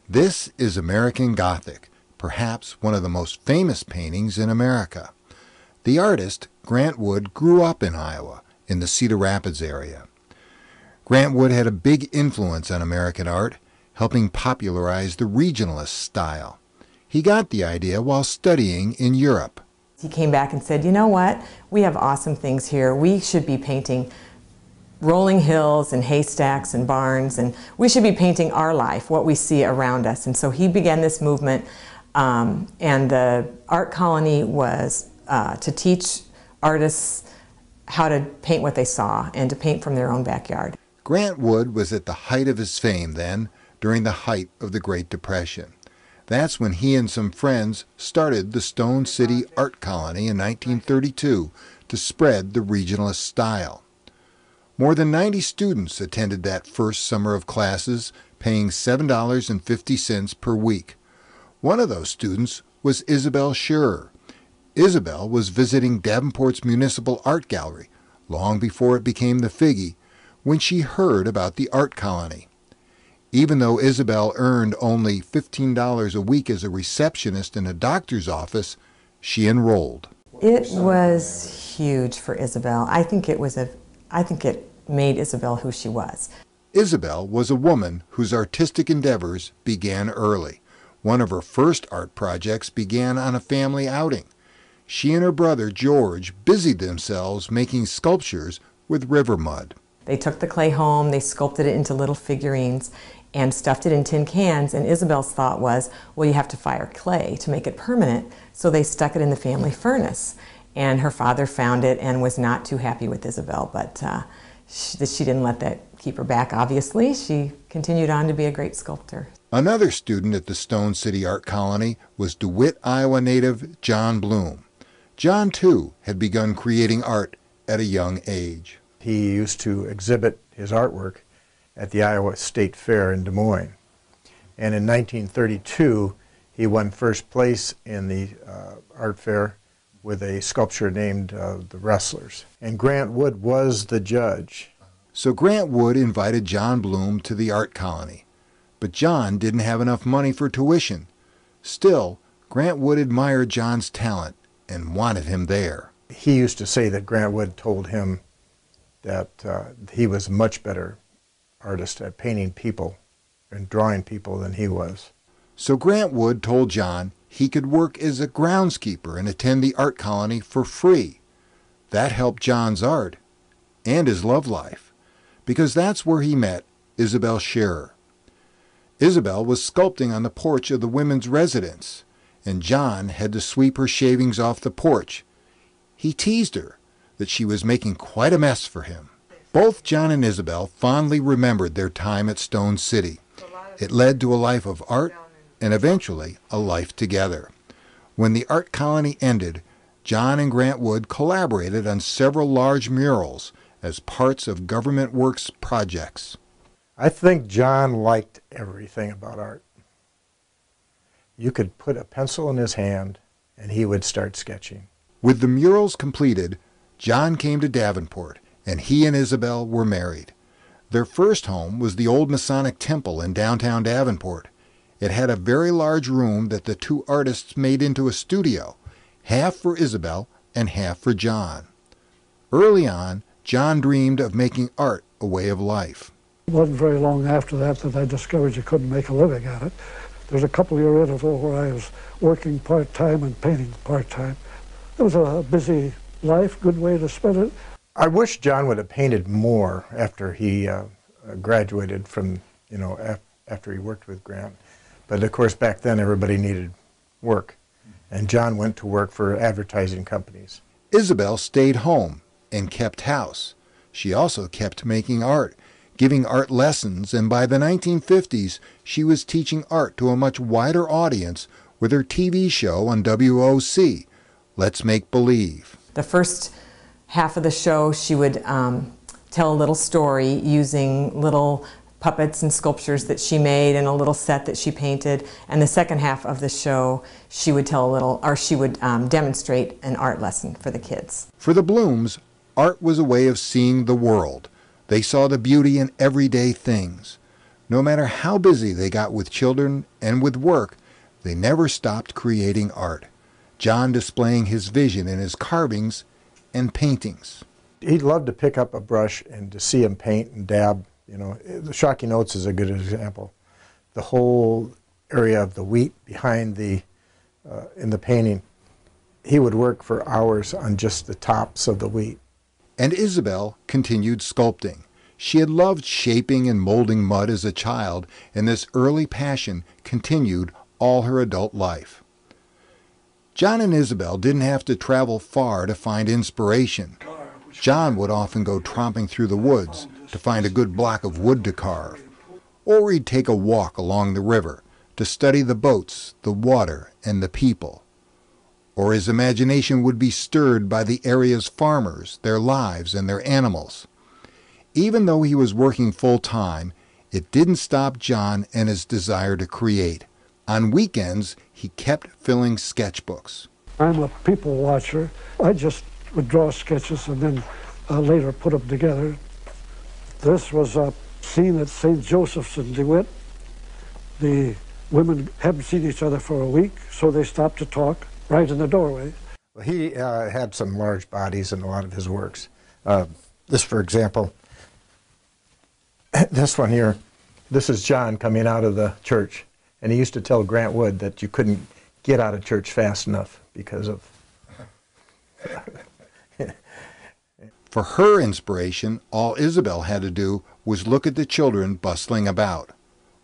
This is American Gothic, perhaps one of the most famous paintings in America. The artist, Grant Wood, grew up in Iowa, in the Cedar Rapids area. Grant Wood had a big influence on American art, helping popularize the regionalist style. He got the idea while studying in Europe. He came back and said, you know what, we have awesome things here. We should be painting rolling hills and haystacks and barns, and we should be painting our life, what we see around us. And so he began this movement, and the art colony was to teach artists how to paint what they saw and to paint from their own backyard. Grant Wood was at the height of his fame then, during the height of the Great Depression. That's when he and some friends started the Stone City Art Colony in 1932 to spread the regionalist style. More than 90 students attended that first summer of classes, paying $7.50 per week. One of those students was Isabel Scherer. Isabel was visiting Davenport's Municipal Art Gallery long before it became the Figge, when she heard about the art colony. Even though Isabel earned only $15 a week as a receptionist in a doctor's office, she enrolled. It was huge for Isabel. I think it made Isabel who she was. Isabel was a woman whose artistic endeavors began early. One of her first art projects began on a family outing. She and her brother George busied themselves making sculptures with river mud. They took the clay home, they sculpted it into little figurines and stuffed it in tin cans, and Isabel's thought was, well, you have to fire clay to make it permanent, so they stuck it in the family furnace. And her father found it and was not too happy with Isabel, but she didn't let that keep her back, obviously. She continued on to be a great sculptor. Another student at the Stone City Art Colony was DeWitt, Iowa native John Bloom. John, too, had begun creating art at a young age. He used to exhibit his artwork at the Iowa State Fair in Des Moines. And in 1932, he won first place in the art fair with a sculpture named The Wrestlers. And Grant Wood was the judge. So Grant Wood invited John Bloom to the art colony. But John didn't have enough money for tuition. Still, Grant Wood admired John's talent and wanted him there. He used to say that Grant Wood told him that he was a much better artist at painting people and drawing people than he was. So Grant Wood told John he could work as a groundskeeper and attend the art colony for free. That helped John's art and his love life, because that's where he met Isabel Scherer. Isabel was sculpting on the porch of the women's residence, and John had to sweep her shavings off the porch. He teased her that she was making quite a mess for him. Both John and Isabel fondly remembered their time at Stone City. It led to a life of art and eventually a life together. When the art colony ended, John and Grant Wood collaborated on several large murals as parts of government works projects. I think John liked everything about art. You could put a pencil in his hand and he would start sketching. With the murals completed, John came to Davenport, and he and Isabel were married. Their first home was the old Masonic Temple in downtown Davenport. It had a very large room that the two artists made into a studio, half for Isabel and half for John. Early on, John dreamed of making art a way of life. It wasn't very long after that I discovered you couldn't make a living at it. There's a couple-year interval where I was working part-time and painting part-time. It was a busy life, good way to spend it. I wish John would have painted more after he graduated from, after he worked with Grant. But of course, back then everybody needed work, and John went to work for advertising companies. Isabel stayed home and kept house. She also kept making art, giving art lessons, and by the 1950s, she was teaching art to a much wider audience with her TV show on WOC, Let's Make Believe. The first half of the show, she would tell a little story using little puppets and sculptures that she made and a little set that she painted. And the second half of the show, she would demonstrate an art lesson for the kids. For the Blooms, art was a way of seeing the world. They saw the beauty in everyday things. No matter how busy they got with children and with work, they never stopped creating art, John displaying his vision in his carvings and paintings. He loved to pick up a brush and to see him paint and dab. You know, the Shocking Oats is a good example. The whole area of the wheat behind the, in the painting, he would work for hours on just the tops of the wheat. And Isabel continued sculpting. She had loved shaping and molding mud as a child, and this early passion continued all her adult life. John and Isabel didn't have to travel far to find inspiration. John would often go tromping through the woods to find a good block of wood to carve, or he'd take a walk along the river to study the boats, the water, and the people. Or his imagination would be stirred by the area's farmers, their lives, and their animals. Even though he was working full-time, it didn't stop John and his desire to create. On weekends, he kept filling sketchbooks. I'm a people watcher. I just would draw sketches and then later put them together. This was a scene at St. Joseph's in DeWitt. The women hadn't seen each other for a week, so they stopped to talk right in the doorway. Well, he had some large bodies in a lot of his works. This, for example, this one here, this is John coming out of the church. And he used to tell Grant Wood that you couldn't get out of church fast enough because of... For her inspiration, all Isabel had to do was look at the children bustling about.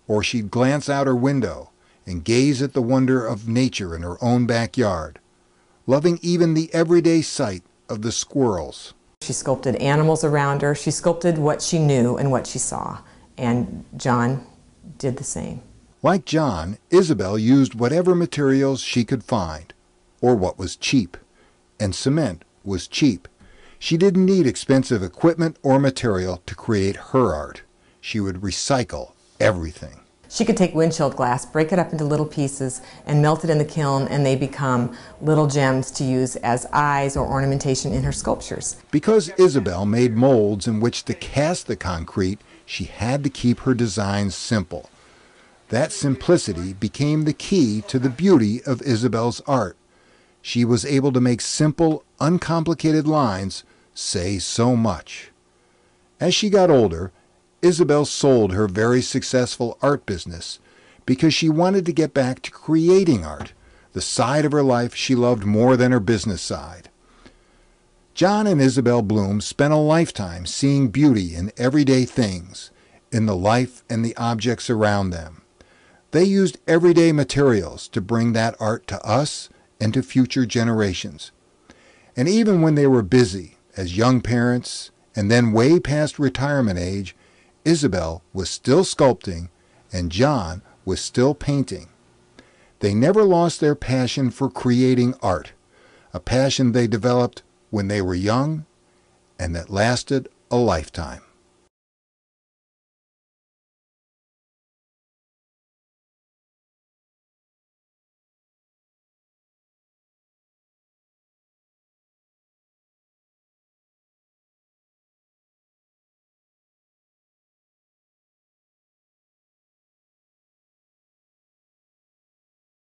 Or she'd glance out her window and gaze at the wonder of nature in her own backyard, loving even the everyday sight of the squirrels. She sculpted animals around her. She sculpted what she knew and what she saw. And John did the same. Like John, Isabel used whatever materials she could find, or what was cheap. And cement was cheap. She didn't need expensive equipment or material to create her art. She would recycle everything. She could take windshield glass, break it up into little pieces, and melt it in the kiln, and they become little gems to use as eyes or ornamentation in her sculptures. Because Isabel made molds in which to cast the concrete, she had to keep her designs simple. That simplicity became the key to the beauty of Isabel's art. She was able to make simple, uncomplicated lines say so much. As she got older, Isabel sold her very successful art business because she wanted to get back to creating art, the side of her life she loved more than her business side. John and Isabel Bloom spent a lifetime seeing beauty in everyday things, in the life and the objects around them. They used everyday materials to bring that art to us and to future generations. And even when they were busy as young parents and then way past retirement age, Isabel was still sculpting and John was still painting. They never lost their passion for creating art, a passion they developed when they were young and that lasted a lifetime.